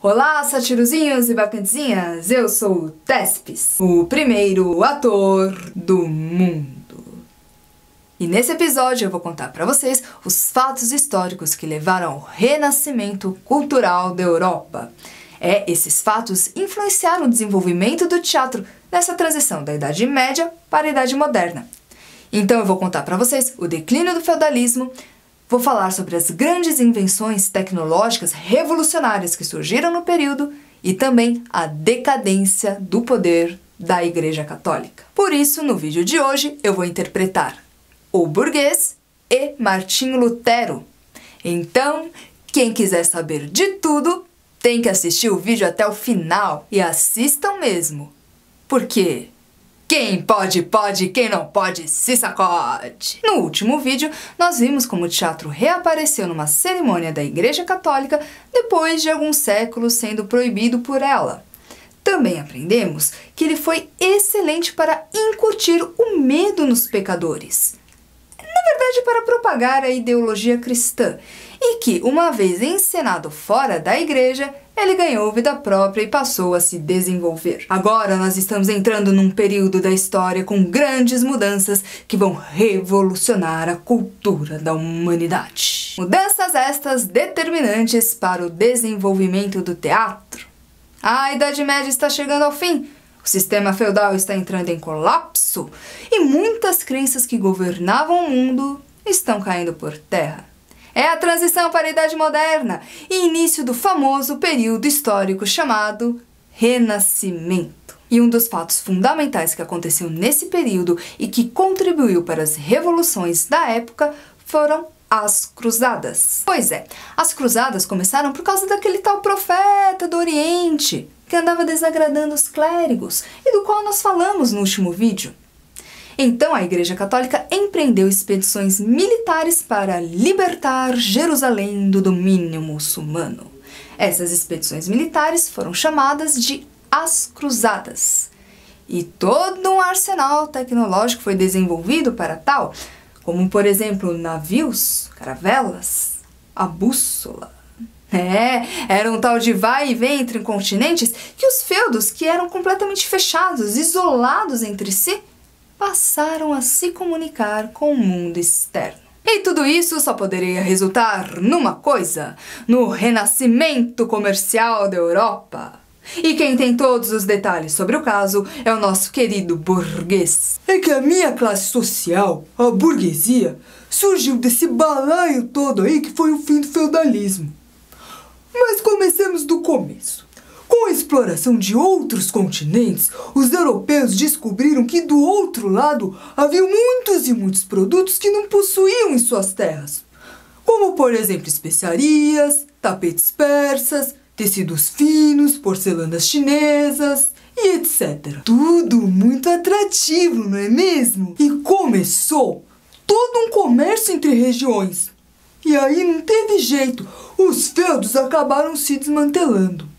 Olá, satiruzinhos e bacantezinhas! Eu sou o Tespes, o primeiro ator do mundo. E nesse episódio eu vou contar para vocês os fatos históricos que levaram ao renascimento cultural da Europa. Esses fatos influenciaram o desenvolvimento do teatro nessa transição da Idade Média para a Idade Moderna. Então eu vou contar para vocês o declínio do feudalismo, vou falar sobre as grandes invenções tecnológicas revolucionárias que surgiram no período e também a decadência do poder da Igreja Católica. Por isso, no vídeo de hoje, eu vou interpretar o burguês e Martinho Lutero. Então, quem quiser saber de tudo, tem que assistir o vídeo até o final. E assistam mesmo, porque quem pode, pode, quem não pode, se sacode! No último vídeo, nós vimos como o teatro reapareceu numa cerimônia da Igreja Católica depois de alguns séculos sendo proibido por ela. Também aprendemos que ele foi excelente para incutir o medo nos pecadores. Na verdade, para propagar a ideologia cristã. E que, uma vez encenado fora da igreja, ele ganhou vida própria e passou a se desenvolver. Agora nós estamos entrando num período da história com grandes mudanças que vão revolucionar a cultura da humanidade. Mudanças estas determinantes para o desenvolvimento do teatro. A Idade Média está chegando ao fim. O sistema feudal está entrando em colapso e muitas crenças que governavam o mundo estão caindo por terra. É a transição para a Idade Moderna e início do famoso período histórico chamado Renascimento. E um dos fatos fundamentais que aconteceu nesse período e que contribuiu para as revoluções da época foram as Cruzadas. Pois é, as Cruzadas começaram por causa daquele tal profeta do Oriente que andava desagradando os clérigos e do qual nós falamos no último vídeo. Então a Igreja Católica empreendeu expedições militares para libertar Jerusalém do domínio muçulmano. Essas expedições militares foram chamadas de As Cruzadas. E todo um arsenal tecnológico foi desenvolvido para tal, como por exemplo navios, caravelas, a bússola. Era um tal de vai e vem entre continentes que os feudos, que eram completamente fechados, isolados entre si, passaram a se comunicar com o mundo externo. E tudo isso só poderia resultar numa coisa: no renascimento comercial da Europa. E quem tem todos os detalhes sobre o caso é o nosso querido burguês. É que a minha classe social, a burguesia, surgiu desse balaio todo aí que foi o fim do feudalismo. Mas comecemos do começo. Com a exploração de outros continentes, os europeus descobriram que do outro lado havia muitos e muitos produtos que não possuíam em suas terras, como por exemplo especiarias, tapetes persas, tecidos finos, porcelanas chinesas e etc. Tudo muito atrativo, não é mesmo? E começou todo um comércio entre regiões. E aí não teve jeito, os feudos acabaram se desmantelando.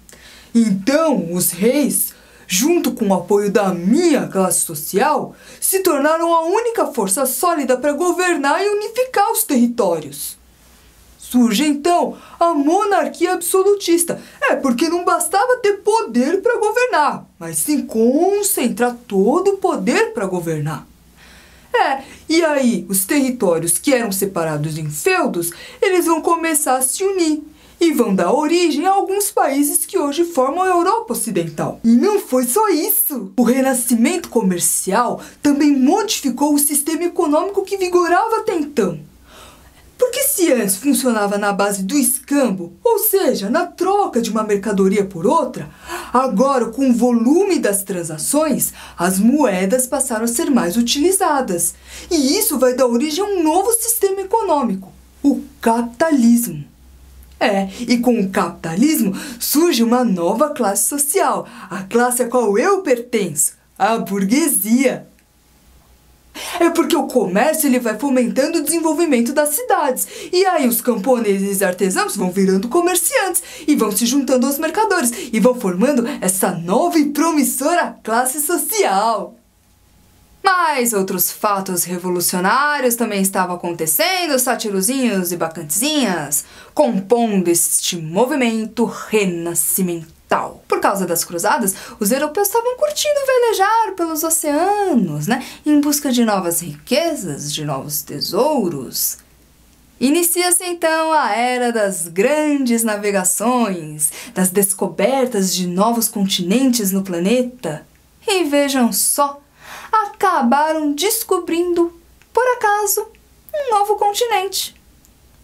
Então, os reis, junto com o apoio da minha classe social, se tornaram a única força sólida para governar e unificar os territórios. Surge então a monarquia absolutista. Porque não bastava ter poder para governar, mas sim concentrar todo o poder para governar. E aí os territórios que eram separados em feudos, eles vão começar a se unir. E vão dar origem a alguns países que hoje formam a Europa Ocidental. E não foi só isso! O renascimento comercial também modificou o sistema econômico que vigorava até então. Porque se antes funcionava na base do escambo, ou seja, na troca de uma mercadoria por outra, agora com o volume das transações, as moedas passaram a ser mais utilizadas. E isso vai dar origem a um novo sistema econômico, o capitalismo. E com o capitalismo surge uma nova classe social, a classe a qual eu pertenço, a burguesia. Porque o comércio ele vai fomentando o desenvolvimento das cidades, e aí os camponeses e artesãos vão virando comerciantes, e vão se juntando aos mercadores, e vão formando essa nova e promissora classe social. Mas outros fatos revolucionários também estavam acontecendo, sátirozinhos e bacantezinhas, compondo este movimento renascimental. Por causa das cruzadas, os europeus estavam curtindo velejar pelos oceanos, em busca de novas riquezas, de novos tesouros. Inicia-se então a era das grandes navegações, das descobertas de novos continentes no planeta. E vejam só, acabaram descobrindo, por acaso, um novo continente,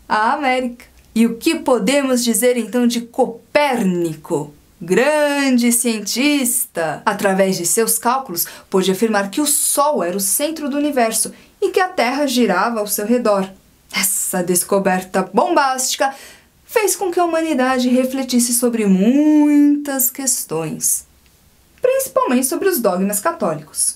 a América. E o que podemos dizer então de Copérnico? Grande cientista! Através de seus cálculos, pôde afirmar que o Sol era o centro do universo e que a Terra girava ao seu redor. Essa descoberta bombástica fez com que a humanidade refletisse sobre muitas questões, principalmente sobre os dogmas católicos.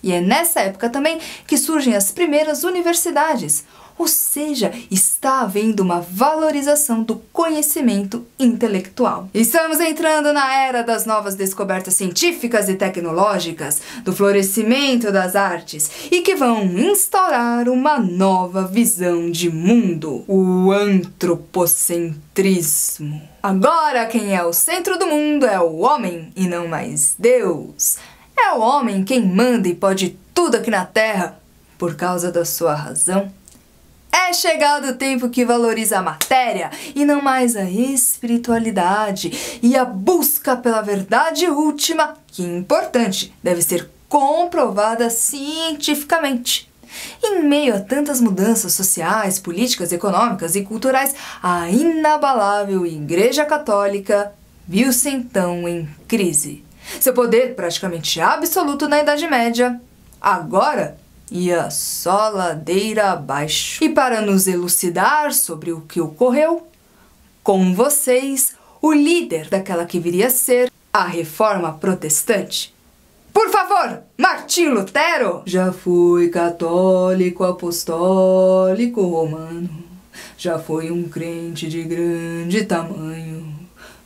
E é nessa época também que surgem as primeiras universidades, ou seja, está havendo uma valorização do conhecimento intelectual. Estamos entrando na era das novas descobertas científicas e tecnológicas, do florescimento das artes, e que vão instaurar uma nova visão de mundo, o antropocentrismo. Agora quem é o centro do mundo é o homem e não mais Deus. É o homem quem manda e pode tudo aqui na Terra por causa da sua razão. É chegado o tempo que valoriza a matéria e não mais a espiritualidade e a busca pela verdade última, que é importante, deve ser comprovada cientificamente. Em meio a tantas mudanças sociais, políticas, econômicas e culturais, a inabalável Igreja Católica viu-se então em crise. Seu poder praticamente absoluto na Idade Média, agora ia só ladeira abaixo. E para nos elucidar sobre o que ocorreu, com vocês, o líder daquela que viria a ser a Reforma Protestante. Por favor, Martinho Lutero! Já fui católico, apostólico, romano, já fui um crente de grande tamanho.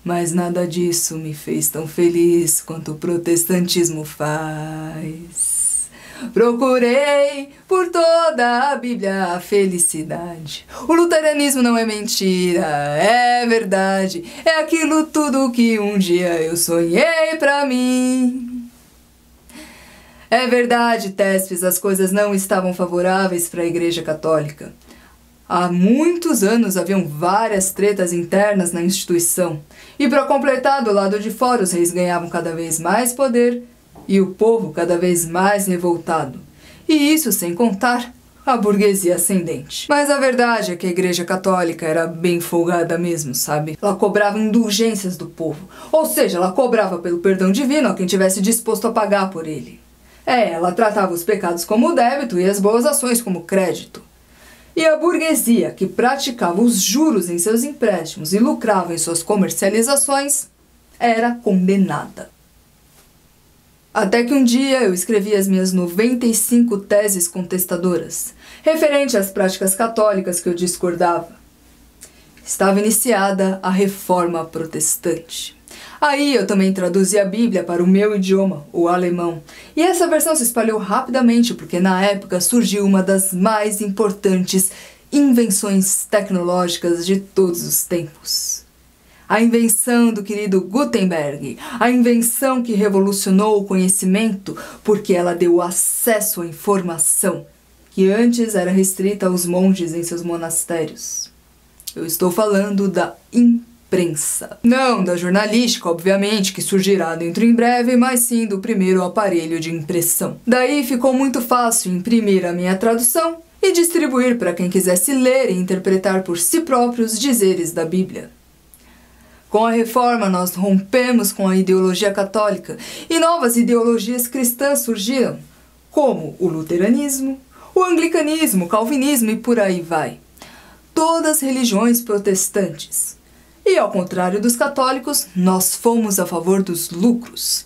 Mas nada disso me fez tão feliz quanto o protestantismo faz. Procurei por toda a Bíblia a felicidade. O luteranismo não é mentira, é verdade. É aquilo tudo que um dia eu sonhei pra mim. É verdade, Tespes, as coisas não estavam favoráveis para a Igreja Católica. Há muitos anos haviam várias tretas internas na instituição, e para completar, do lado de fora os reis ganhavam cada vez mais poder e o povo cada vez mais revoltado. E isso sem contar a burguesia ascendente. Mas a verdade é que a Igreja Católica era bem folgada mesmo, sabe? Ela cobrava indulgências do povo, ou seja, ela cobrava pelo perdão divino a quem tivesse disposto a pagar por ele. Ela tratava os pecados como débito e as boas ações como crédito. E a burguesia, que praticava os juros em seus empréstimos e lucrava em suas comercializações, era condenada. Até que um dia eu escrevi as minhas 95 teses contestadoras, referente às práticas católicas que eu discordava. Estava iniciada a Reforma Protestante. Aí eu também traduzi a Bíblia para o meu idioma, o alemão, e essa versão se espalhou rapidamente porque na época surgiu uma das mais importantes invenções tecnológicas de todos os tempos. A invenção do querido Gutenberg, a invenção que revolucionou o conhecimento porque ela deu acesso à informação, que antes era restrita aos monges em seus monastérios. Eu estou falando da imprensa. Não da jornalística, obviamente, que surgirá dentro em breve, mas sim do primeiro aparelho de impressão. Daí ficou muito fácil imprimir a minha tradução e distribuir para quem quisesse ler e interpretar por si próprio os dizeres da Bíblia. Com a Reforma, nós rompemos com a ideologia católica e novas ideologias cristãs surgiram, como o luteranismo, o anglicanismo, o calvinismo e por aí vai. Todas religiões protestantes. E ao contrário dos católicos, nós fomos a favor dos lucros.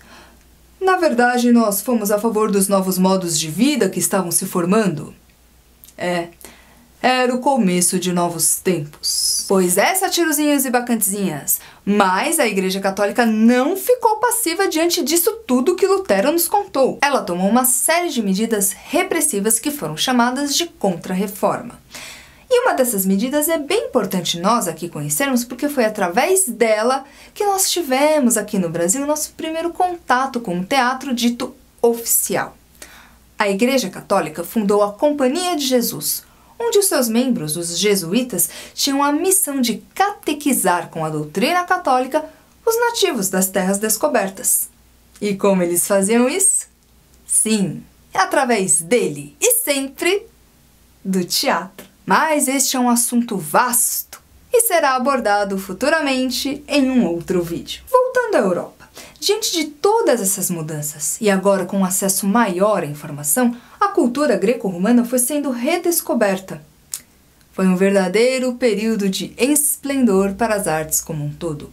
Na verdade, nós fomos a favor dos novos modos de vida que estavam se formando. era o começo de novos tempos. Pois é, satirozinhos e bacantezinhas, mas a Igreja Católica não ficou passiva diante disso tudo que Lutero nos contou. Ela tomou uma série de medidas repressivas que foram chamadas de Contra-Reforma. E uma dessas medidas é bem importante nós aqui conhecermos, porque foi através dela que nós tivemos aqui no Brasil o nosso primeiro contato com o teatro dito oficial. A Igreja Católica fundou a Companhia de Jesus, onde os seus membros, os jesuítas, tinham a missão de catequizar com a doutrina católica os nativos das terras descobertas. E como eles faziam isso? Sim, através dele e sempre do teatro. Mas este é um assunto vasto e será abordado futuramente em um outro vídeo. Voltando à Europa, diante de todas essas mudanças e agora com acesso maior à informação, a cultura greco-romana foi sendo redescoberta. Foi um verdadeiro período de esplendor para as artes como um todo.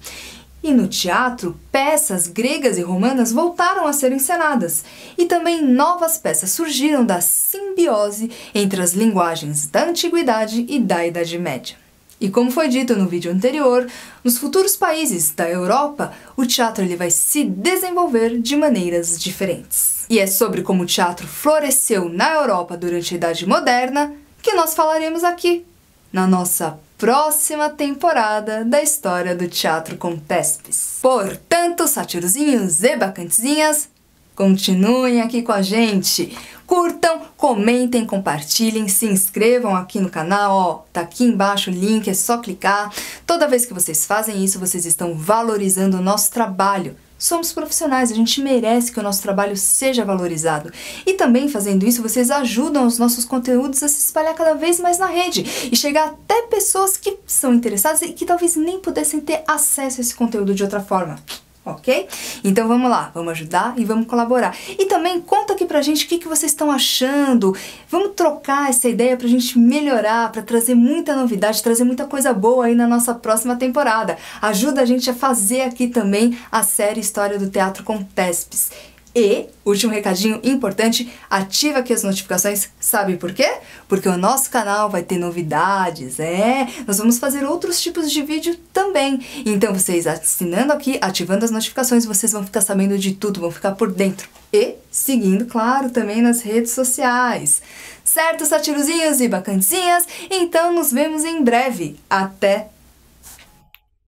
E no teatro, peças gregas e romanas voltaram a ser encenadas, e também novas peças surgiram da simbiose entre as linguagens da Antiguidade e da Idade Média. E como foi dito no vídeo anterior, nos futuros países da Europa, o teatro vai se desenvolver de maneiras diferentes. E é sobre como o teatro floresceu na Europa durante a Idade Moderna que nós falaremos aqui, na nossa próxima temporada da história do teatro com Tespes. Portanto, satirozinhos e bacantezinhas, continuem aqui com a gente. Curtam, comentem, compartilhem, se inscrevam aqui no canal, ó, tá aqui embaixo o link, é só clicar. Toda vez que vocês fazem isso, vocês estão valorizando o nosso trabalho. Somos profissionais, a gente merece que o nosso trabalho seja valorizado. E também, fazendo isso, vocês ajudam os nossos conteúdos a se espalhar cada vez mais na rede e chegar até pessoas que são interessadas e que talvez nem pudessem ter acesso a esse conteúdo de outra forma. Ok? Então vamos lá, vamos ajudar e vamos colaborar. E também conta aqui pra gente o que vocês estão achando. Vamos trocar essa ideia pra gente melhorar, pra trazer muita novidade, trazer muita coisa boa aí na nossa próxima temporada. Ajuda a gente a fazer aqui também a série História do Teatro com Tespes. E, último recadinho importante, ativa aqui as notificações, sabe por quê? Porque o nosso canal vai ter novidades, nós vamos fazer outros tipos de vídeo também. Então vocês assinando aqui, ativando as notificações, vocês vão ficar sabendo de tudo, vão ficar por dentro. E seguindo, claro, também nas redes sociais. Certo, satirozinhos e bacantezinhas? Então nos vemos em breve. Até!